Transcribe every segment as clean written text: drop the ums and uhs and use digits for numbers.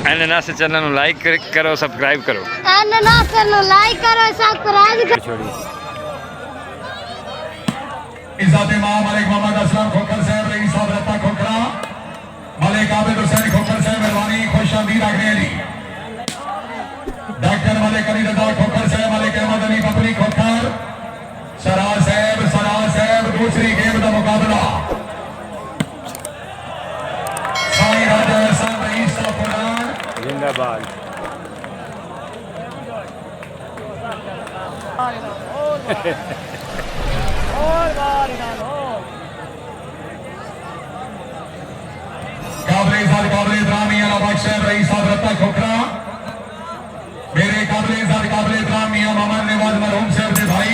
एननास channel like करो subscribe करो एननास channel like करो सब्सक्राइब करो छोड़ी इज्जत इमाम मलिक मोहम्मद असलम खोखर साहब रईस साहब रत्ता खोखरा मलिक आबिद हुसैन खोखर साहब मेहरबानी खुशामदीद आखिर जी डॉक्टर मलिक अली रजा खोखर साहब मलिक अहमद अली बकरी खोखर सरार साहब दूसरी गेम का मुकाबला साईं राजा साहब रईस साहब फुरकान जिंदाबाद काबिल इतराम मियां नवाज साहब रईस साहब रत्ता खोखरा मेरे काबिल इतराम मियां मोहम्मद नवाज मरहूम साहब के भाई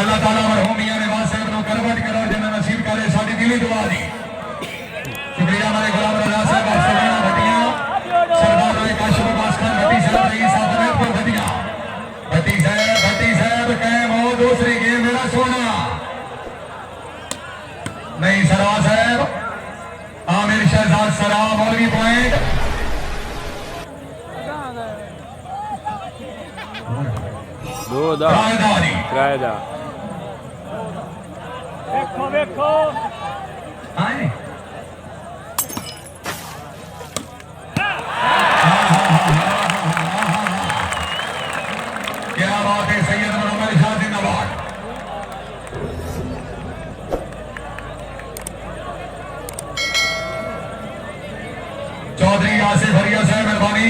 अल्लाह ताला मरहूम मियां नवाज साहब को करवट करो जिन्हें नसीब करे साडी दिली दुआ दी शुक्रिया मेरे गुलाम रजा साहब सलाना भटिया सरदार राय काशिफ अब्बास खान भट्टी साहब रईस साहब हमीरपुर भटिया भट्टी साहब कायम हो दूसरी गेम मेरा सोना नहीं सरवा साहब आमिर शहजाद सलाम मौलवी पॉइंट दो दा किराएदार देखो आए क्या बात है सैयद मोहम्मद शाह जिंदाबाद चौधरी आसिफ हरिया साहब मेहरबानी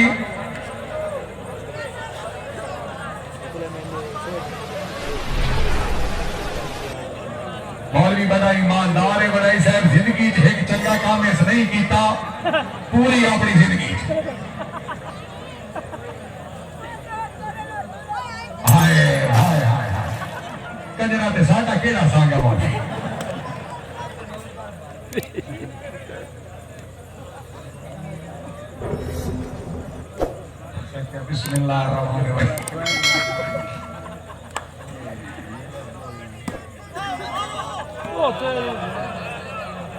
मौलवी बड़ा ईमानदार है बड़ा साहब जिंदगी एक चंगा काम इस नहीं किया पूरी अपनी जिंदगी हाय हाय हाय कंजरा ते साडा केड़ा सांगा मौलवी बिस्मिल्लाहिर्रहमानिर्रहीम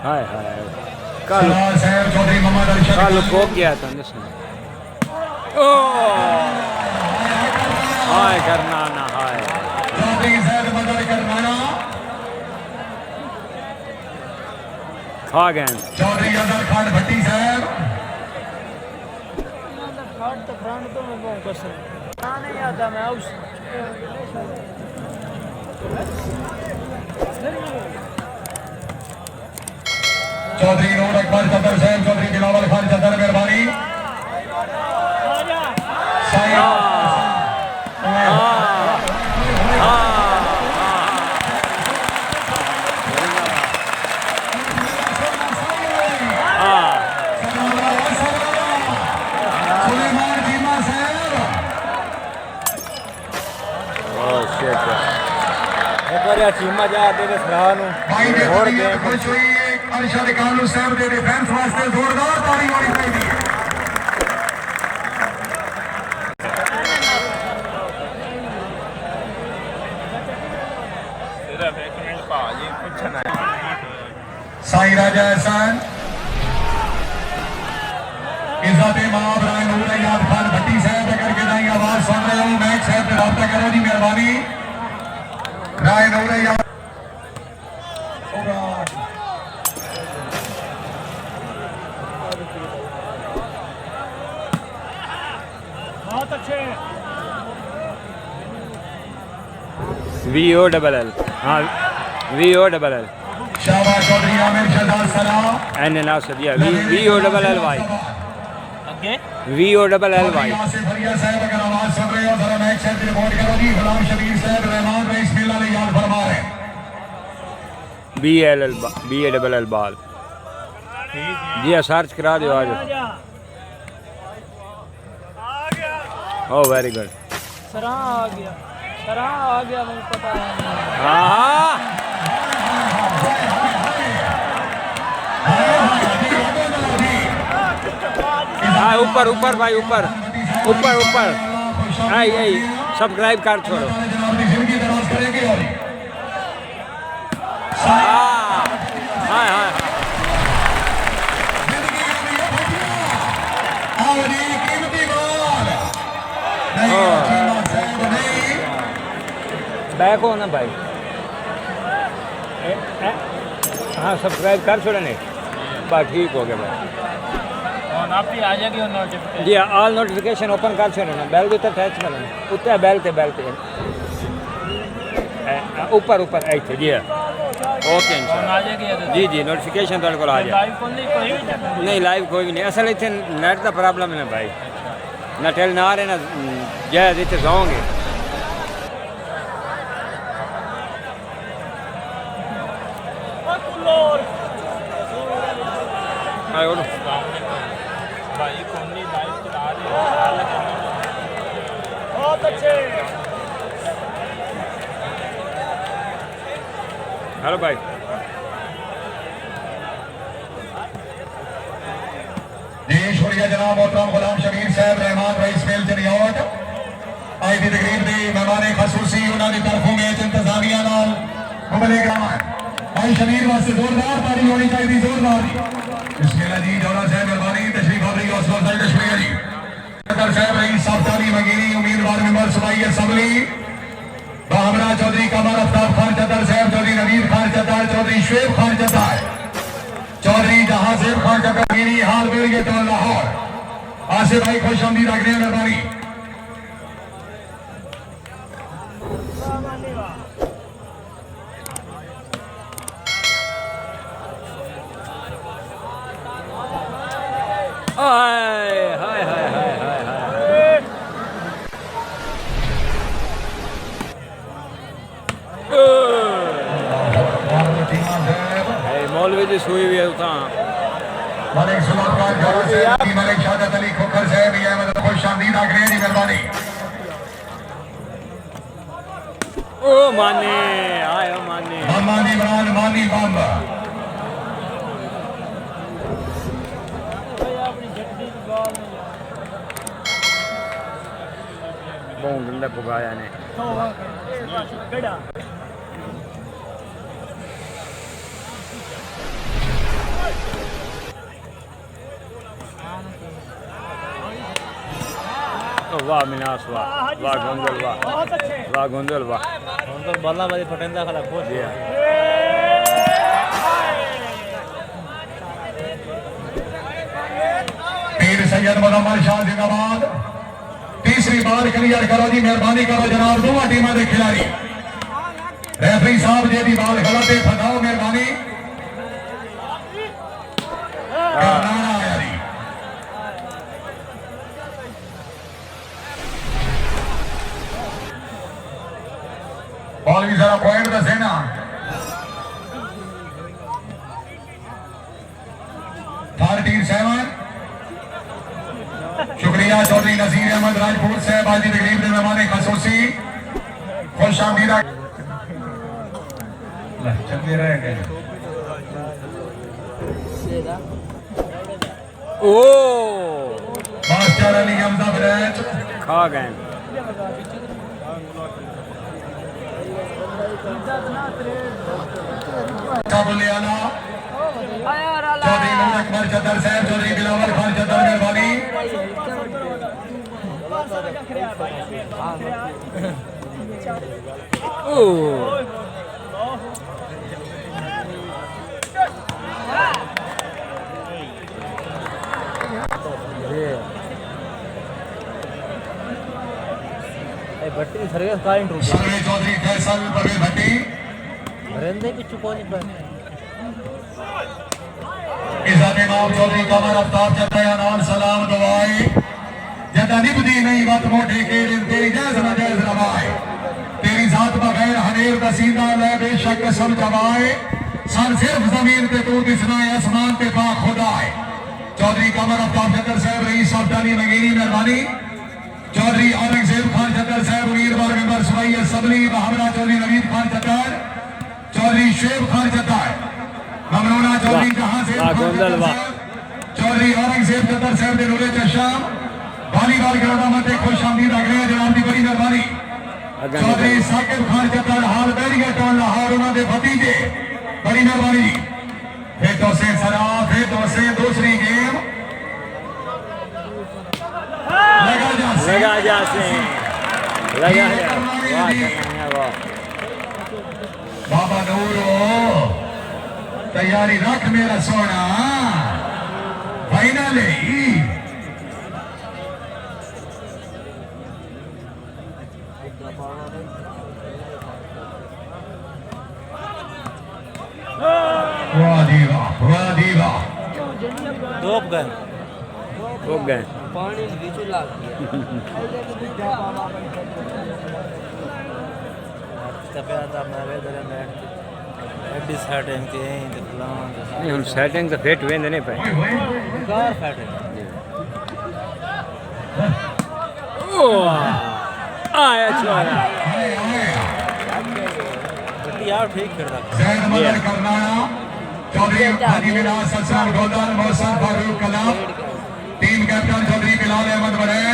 हाय हाय सरदार साहब चौधरी मोहम्मद अरशद कल को गया था ओ हाय करना ना हाय चौधरी साहब मदद करवाना खा गए चौधरी अजहर खान भट्टी साहब चौधरी नूर अकबर चदर साहब चौधरी बिलावल खान चदर मेहरबानी सुलेमान जीमा साहब चीमा जा दे सराहनु भाई ने खुश हुई अरशद कानू साहब के डिफेंस वास्ते जोरदार ताली होनी चाहिए साईं राजा एहसान इज्जत इमाम राय नूर याद खान भट्टी साहब करके दाई आवाज सुन रहे हो मैच साहब से रब्ता करो जी मेहरबानी राय नूर याद बहुत अच्छे VOLL हाँ VOLL शाबाश चौधरी आमिर शहजाद सलाम एन ना सदिया VOLLY VOLLY आसिफ हरिया साहब अगर आवाज सुन रहे हो जरा मैच साहब रिपोर्ट करो जी गुलाम शबीर साहब रहमान रईस बिल्ला ने याद फरमा रहे BALL बाल जी सर्च करा दो आज ओ वेरी गुड सरा आ गया मुझे पता है हाँ ऊपर ऊपर भाई ऊपर ऊपर ऊपर आई सब्सक्राइब कर छोड़ो हाँ हाँ बैक हो ना भाई हाँ सब्सक्राइब कर छोड़े ने बस ठीक हो गया भाई और आप ही आ जाएगी और नोटिफिकेशन जी ऑल नोटिफिकेशन ओपन कर छोड़े ना बेल के ऊपर टच करो उत्ते बेल ते ऊपर ऊपर ऐसे जी ओके इंशाल्लाह आ जाएगी जी जी नोटिफिकेशन तुहाडे कोल आ जाए लाइव खोलनी कोई भी नहीं नहीं लाइव कोई भी नहीं असल इतने नेट का प्रॉब्लम है ना भाई ना टेल ना रहे ना जैज इतने जाओगे भाई कौन लाइव चला रहे बहुत अच्छे हेलो भाई जी शुक्रिया जनाब मोहतरम गुलाम शबीर साहब रहमान रईस मेल चरियावट आज की तकरीब के मेहमान खसूसी उन्होंने तरफों में इंतजामिया नाल मुबलिक भाई शबीर वास्ते जोरदार ताली होनी चाहिए जोरदार बिस्मिल्लाह जी दौरा साहब मेहरबानी तशरीफ आबरी हौसला अफजाई का शुक्रिया जी सदर साहब रईस साहब ताली मगीनी उम्मीदवार मेंबर सूबाई असम्बली बाहमरा चौधरी कमर आफ्ताब खान चतर साहब चौधरी नवीर खान चतर चौधरी शुएब खान चतर चौधरी जहांसेब खान चतर गिरी हाल बेरगे तो लाहौर आसिफ भाई खुश आमदीद रखने हैं मेहरबानी हाय हाय हाय हाय हाय हाय मौलवी जी सुई हुई है उतना मलिक सुल्तान खान साहब मलिक शाहदत अली खोखर साहब ये मतलब खुश आमदीद रखने हैं जी मेहरबानी ओ माने आयो माने मानी बरान मानी बम अपनी जट्टी की बाल नहीं बहुत गंदा पुगाया ने गड़ा वाह मिनास वाह वाह गोंदल वाह बहुत अच्छे वाह गोंदल वाह उनको बल्ला बाजी फटेंदा खला बहुत जी पीर सैयद मुहम्मद शाह जिंदाबाद तीसरी बार क्लियर करो जी मेहरबानी करो जनाब दोनों टीमों के खिलाड़ी रेफरी साहब जी दी बाल गलत है फटाओ मेहरबानी मौलवी जरा पॉइंट दसे ना थर्टीन सेवन शुक्रिया चौधरी नजीर अहमद राजपूत साहब आज की तकरीब के मेहमान खसूसी खुश आमदीद चलते रह गए ओ मास्टर अली हमजा ब्रांच खा गए काबुल आला चौधरी नूर अकबर चतर साहब चौधरी बिलावल खान चतर मेहरबानी ओ भट्टी सरगे काइन रूप सर्वे चौधरी फैसल परवेज भट्टी रेंदे पिछु कोनी पर इज़ात इमाम चौधरी कमर आफ्ताब चतर नाल सलाम दुआए जदा निभदी नहीं वत मोटे के तेरी जैज न जैज रवाए तेरी जात बगैर हनेर का सीना ले बेशक सब जवाए सर सिर्फ जमीन पे तू दिसना है आसमान पे पा खुदा है चौधरी कमर आफ्ताब चतर साहब रईस साहब ताली मगीनी मेहरबानी चौधरी औरंगजेब खान चतर साहब उम्मीदवार मेंबर सूबाई असम्बली बहामरा चौधरी नवीद खान चतर चौधरी शुएब खान चतर ममनूना चौधरी जहांसेब खान चतर चौधरी औरंगजेब चतर साहब ने नूरे चशाम वॉलीबॉल ग्राउंड में खुश आमदीद रख रहे हैं जनाब की बड़ी मेहरबानी चौधरी साकिब खान चतर हाल बैरिया टाउन लाहौर उन्होंने भतीजे बड़ी मेहरबानी फिर तो से सरा फिर तो से दूसरी गेम लगा जा लगा जा वाह तैयारी रख मेरा सोना फाइनल वाह दीवा वाह दीवा डूब गए हो गए पानी बीच लाग गया तबियत मारे दरे बैठ एडी सेटिंग के यहीं ते फलाना नहीं हम सेटिंग तो फिट वेंदे नहीं पे कार सेटिंग ओ आया छोरा यार ठीक कर रहा जैद मदन करनाना चौधरी हाजी विलास ससराल गोदान मौसम फारूक कलाम टीम कैप्टन चौधरी बिलाल अहमद बड़े